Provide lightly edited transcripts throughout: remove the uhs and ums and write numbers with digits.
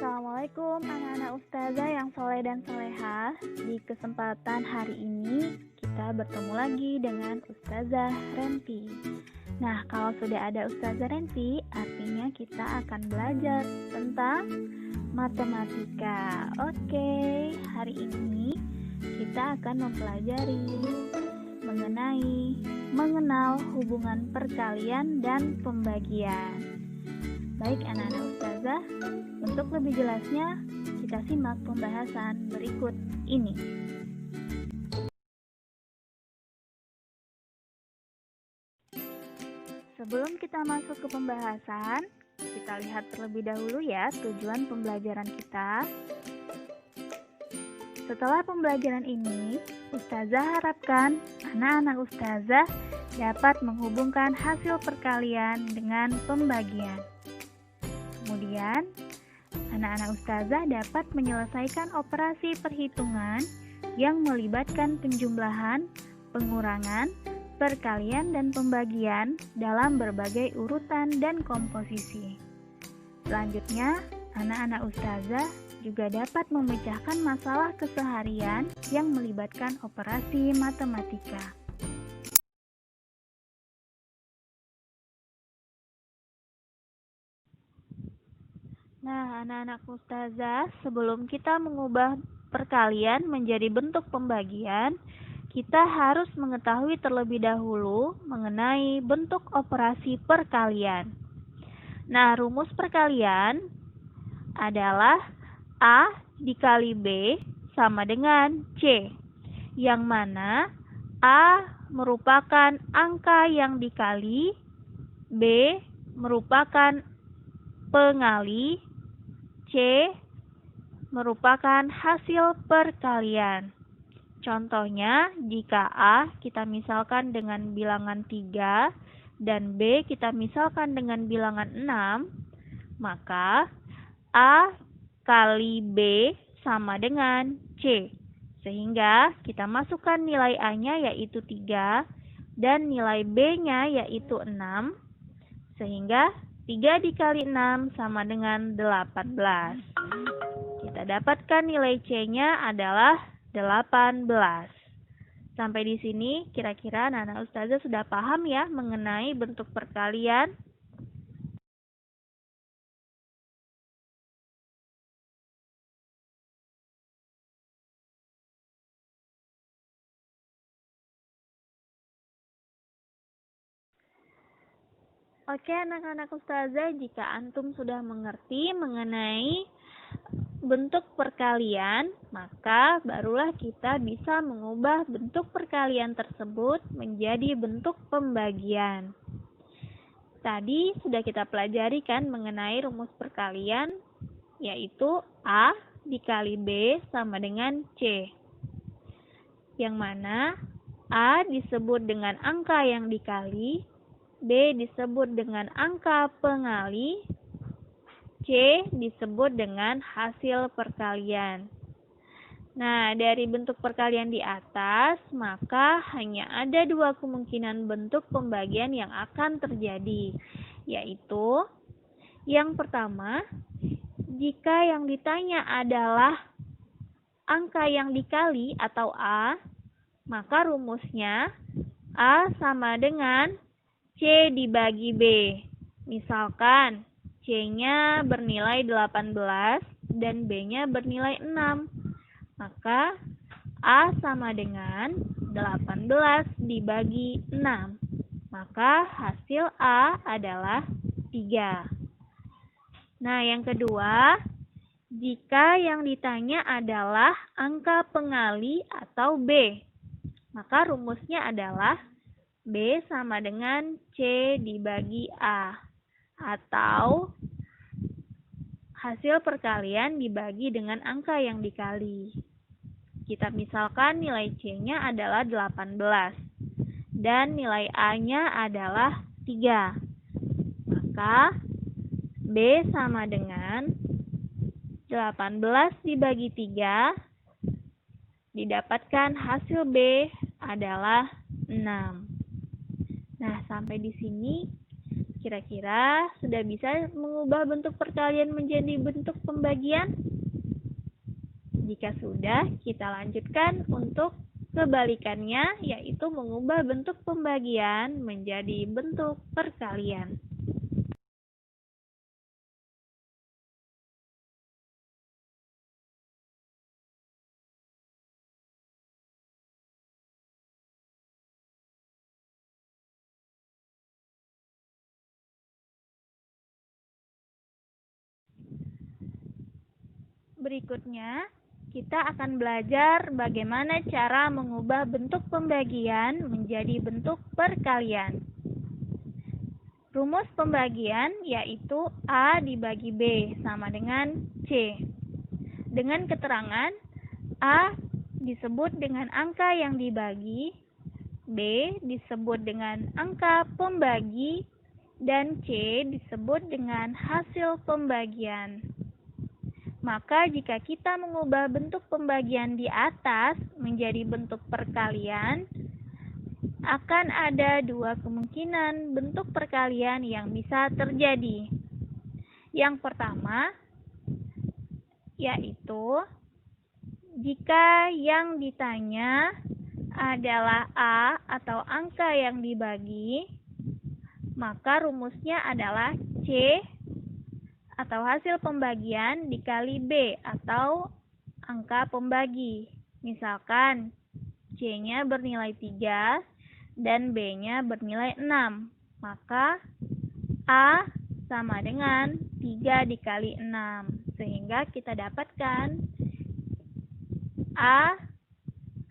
Assalamualaikum anak-anak ustazah yang soleh dan soleha. Di kesempatan hari ini kita bertemu lagi dengan Ustazah Renti. Nah, kalau sudah ada Ustazah Renti, artinya kita akan belajar tentang matematika. Oke, hari ini kita akan mempelajari mengenal hubungan perkalian dan pembagian. Baik anak-anak ustazah, untuk lebih jelasnya kita simak pembahasan berikut ini. Sebelum kita masuk ke pembahasan, kita lihat terlebih dahulu ya tujuan pembelajaran kita. Setelah pembelajaran ini, ustazah harapkan anak-anak ustazah dapat menghubungkan hasil perkalian dengan pembagian. Kemudian, anak-anak ustazah dapat menyelesaikan operasi perhitungan yang melibatkan penjumlahan, pengurangan, perkalian, dan pembagian dalam berbagai urutan dan komposisi. Selanjutnya, anak-anak ustazah juga dapat memecahkan masalah keseharian yang melibatkan operasi matematika. Nah, anak-anak ustazah, sebelum kita mengubah perkalian menjadi bentuk pembagian, kita harus mengetahui terlebih dahulu mengenai bentuk operasi perkalian. Nah, rumus perkalian adalah A dikali B sama dengan C, yang mana A merupakan angka yang dikali, B merupakan pengali, C merupakan hasil perkalian. Contohnya, jika A kita misalkan dengan bilangan 3 dan B kita misalkan dengan bilangan 6, maka A kali B sama dengan C. Sehingga kita masukkan nilai A-nya yaitu 3 dan nilai B-nya yaitu 6. Sehingga 3 dikali 6 sama dengan 18. Kita dapatkan nilai C-nya adalah 18. Sampai di sini kira-kira anak-anak ustazah sudah paham ya mengenai bentuk perkalian. Oke anak-anak ustazah, jika antum sudah mengerti mengenai bentuk perkalian, maka barulah kita bisa mengubah bentuk perkalian tersebut menjadi bentuk pembagian. Tadi sudah kita pelajari kan mengenai rumus perkalian, yaitu A dikali B sama dengan C. Yang mana A disebut dengan angka yang dikali, B disebut dengan angka pengali, C disebut dengan hasil perkalian. Nah, dari bentuk perkalian di atas, maka hanya ada dua kemungkinan bentuk pembagian yang akan terjadi, yaitu yang pertama, jika yang ditanya adalah angka yang dikali atau A, maka rumusnya A sama dengan C dibagi B. Misalkan C-nya bernilai 18 dan B-nya bernilai 6. Maka A sama dengan 18 dibagi 6. Maka hasil A adalah 3. Nah, yang kedua, jika yang ditanya adalah angka pengali atau B, maka rumusnya adalah B sama dengan C dibagi A, atau hasil perkalian dibagi dengan angka yang dikali. Kita misalkan nilai C-nya adalah 18 dan nilai A-nya adalah 3. Maka B sama dengan 18 dibagi 3, didapatkan hasil B adalah 6. Nah, sampai di sini Kira-kira sudah bisa mengubah bentuk perkalian menjadi bentuk pembagian? Jika sudah, kita lanjutkan untuk kebalikannya, yaitu mengubah bentuk pembagian menjadi bentuk perkalian. Berikutnya, kita akan belajar bagaimana cara mengubah bentuk pembagian menjadi bentuk perkalian. Rumus pembagian yaitu A dibagi B sama dengan C. Dengan keterangan, A disebut dengan angka yang dibagi, B disebut dengan angka pembagi, dan C disebut dengan hasil pembagian. Maka jika kita mengubah bentuk pembagian di atas menjadi bentuk perkalian, akan ada dua kemungkinan bentuk perkalian yang bisa terjadi. Yang pertama, yaitu jika yang ditanya adalah A atau angka yang dibagi, maka rumusnya adalah C atau hasil pembagian dikali B atau angka pembagi. Misalkan C-nya bernilai 3 dan B-nya bernilai 6. Maka A sama dengan 3 dikali 6. Sehingga kita dapatkan A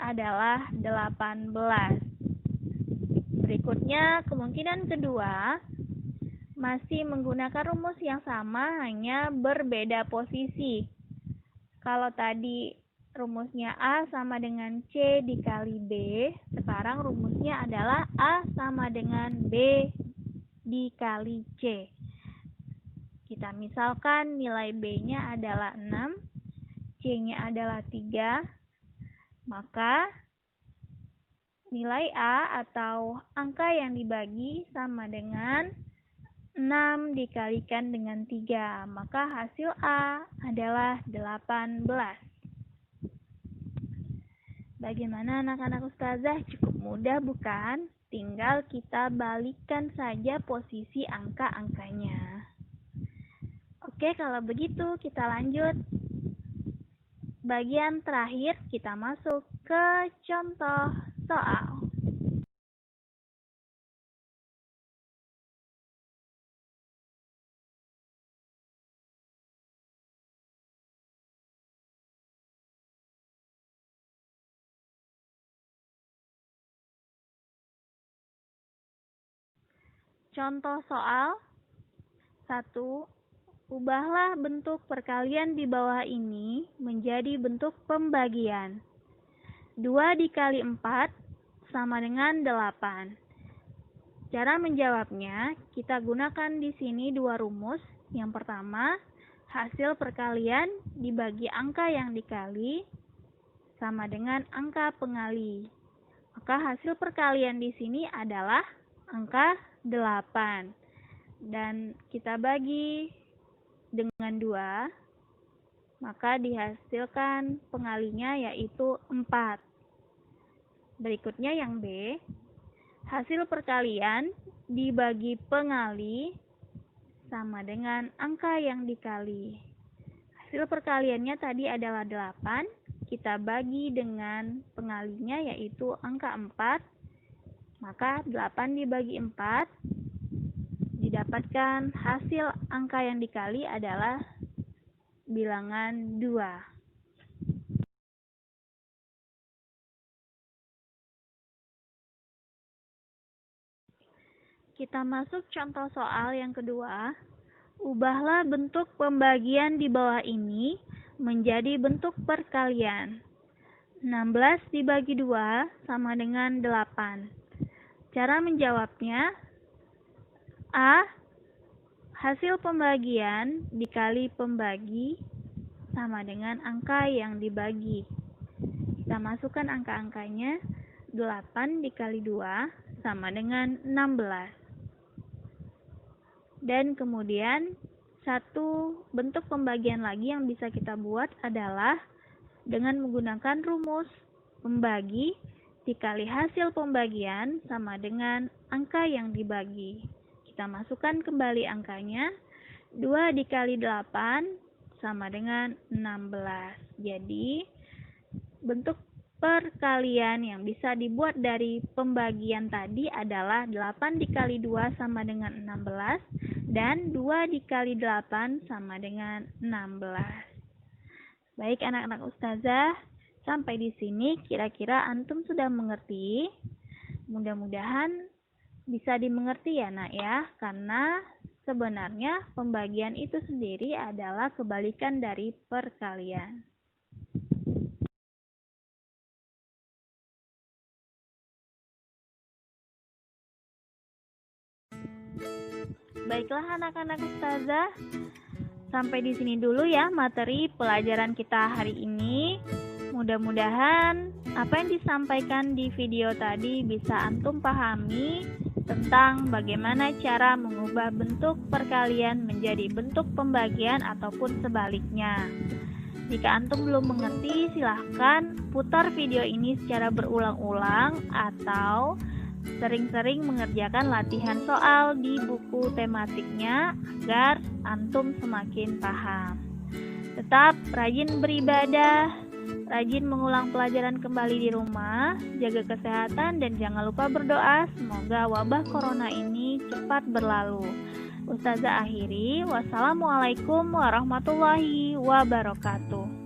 adalah 18. Berikutnya, kemungkinan kedua, masih menggunakan rumus yang sama, hanya berbeda posisi. Kalau tadi rumusnya A sama dengan C dikali B, sekarang rumusnya adalah A sama dengan B dikali C. Kita misalkan nilai B-nya adalah 6, C-nya adalah 3, maka nilai A atau angka yang dibagi sama dengan 6 dikalikan dengan 3, maka hasil A adalah 18. Bagaimana anak-anak ustazah? Cukup mudah bukan? Tinggal kita balikkan saja posisi angka-angkanya. Oke, kalau begitu kita lanjut. Bagian terakhir kita masuk ke contoh soal. Contoh soal 1. Ubahlah bentuk perkalian di bawah ini menjadi bentuk pembagian. 2 dikali 4 sama dengan 8. Cara menjawabnya, kita gunakan di sini dua rumus. Yang pertama, hasil perkalian dibagi angka yang dikali sama dengan angka pengali. Maka hasil perkalian di sini adalah angka 8. Dan kita bagi dengan 2, maka dihasilkan pengalinya yaitu 4. Berikutnya yang B, hasil perkalian dibagi pengali sama dengan angka yang dikali. Hasil perkaliannya tadi adalah 8, kita bagi dengan pengalinya yaitu angka 4, maka 8 dibagi 4, didapatkan hasil angka yang dikali adalah bilangan 2. Kita masuk contoh soal yang kedua. Ubahlah bentuk pembagian di bawah ini menjadi bentuk perkalian. 16 dibagi 2 sama dengan 8. Cara menjawabnya, A. Hasil pembagian dikali pembagi sama dengan angka yang dibagi. Kita masukkan angka-angkanya. 8 dikali 2 sama dengan 16. Dan kemudian satu bentuk pembagian lagi yang bisa kita buat adalah dengan menggunakan rumus membagi dikali hasil pembagian sama dengan angka yang dibagi. Kita masukkan kembali angkanya. 2 dikali 8 sama dengan 16. Jadi, bentuk perkalian yang bisa dibuat dari pembagian tadi adalah 8 dikali 2 sama dengan 16 dan 2 dikali 8 sama dengan 16. Baik anak-anak ustazah, sampai di sini kira-kira antum sudah mengerti. Mudah-mudahan bisa dimengerti ya nak ya, karena sebenarnya pembagian itu sendiri adalah kebalikan dari perkalian. Baiklah anak-anak ustazah, sampai di sini dulu ya materi pelajaran kita hari ini. Mudah-mudahan apa yang disampaikan di video tadi bisa antum pahami tentang bagaimana cara mengubah bentuk perkalian menjadi bentuk pembagian ataupun sebaliknya. Jika antum belum mengerti, silahkan putar video ini secara berulang-ulang atau sering-sering mengerjakan latihan soal di buku tematiknya agar antum semakin paham. Tetap rajin beribadah, rajin mengulang pelajaran kembali di rumah, jaga kesehatan dan jangan lupa berdoa semoga wabah corona ini cepat berlalu. Ustazah akhiri, wassalamualaikum warahmatullahi wabarakatuh.